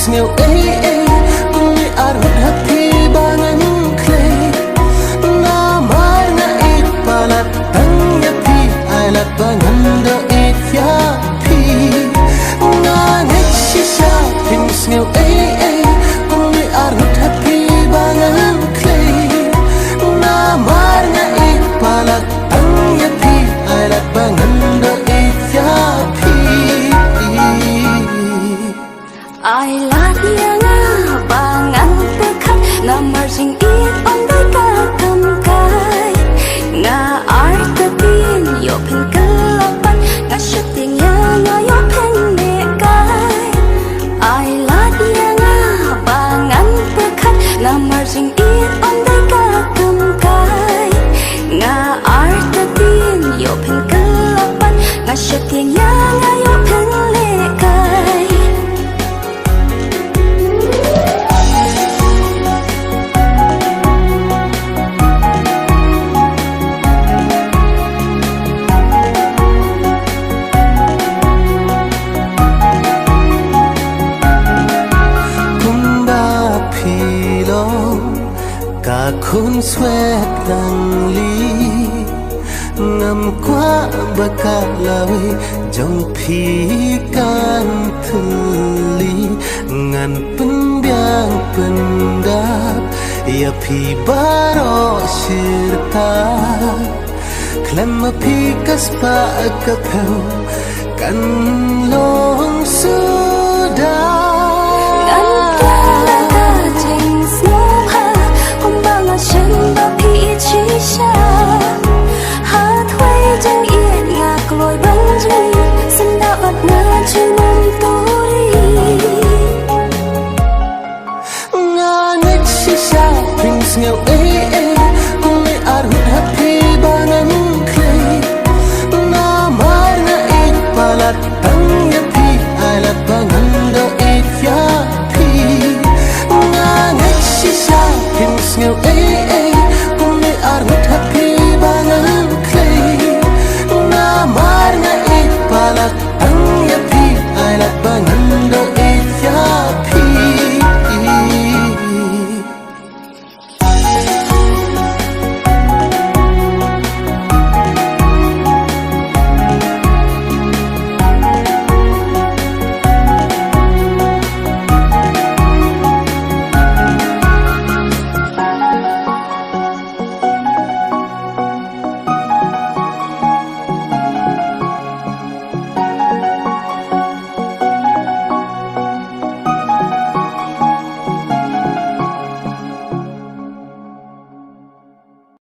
Nghèo ấy cũng như át hụt hấp thì ba ngân clay na mai na ít ba lạt tăng nhấp thì ai lạt ba ngân đỡ ít giá thì na nhất chỉ sao hình nghèo ấy cũng như át hụt hấp thì ba ngân clay na mai na ít ba lạt tăng nhấp thì ai lạt ba ngân đỡ ít giá thì ai lát nhang bangang tekat na marjing it on day ka kamkay nga artatin yo pen kalapan nga shating nga yo pen nekay ai lát nhang bangang tekat na marjing it on day ka kamkay nga artatin yo pen kalapan nga shating nga yo pen nekay cả khôn xoẹt đằng ly ngầm qua bờ cả lời trong phi can thư ly ngàn pun biang pun đáp ya phi baro sirta klam phi kaspa ka thau kan long su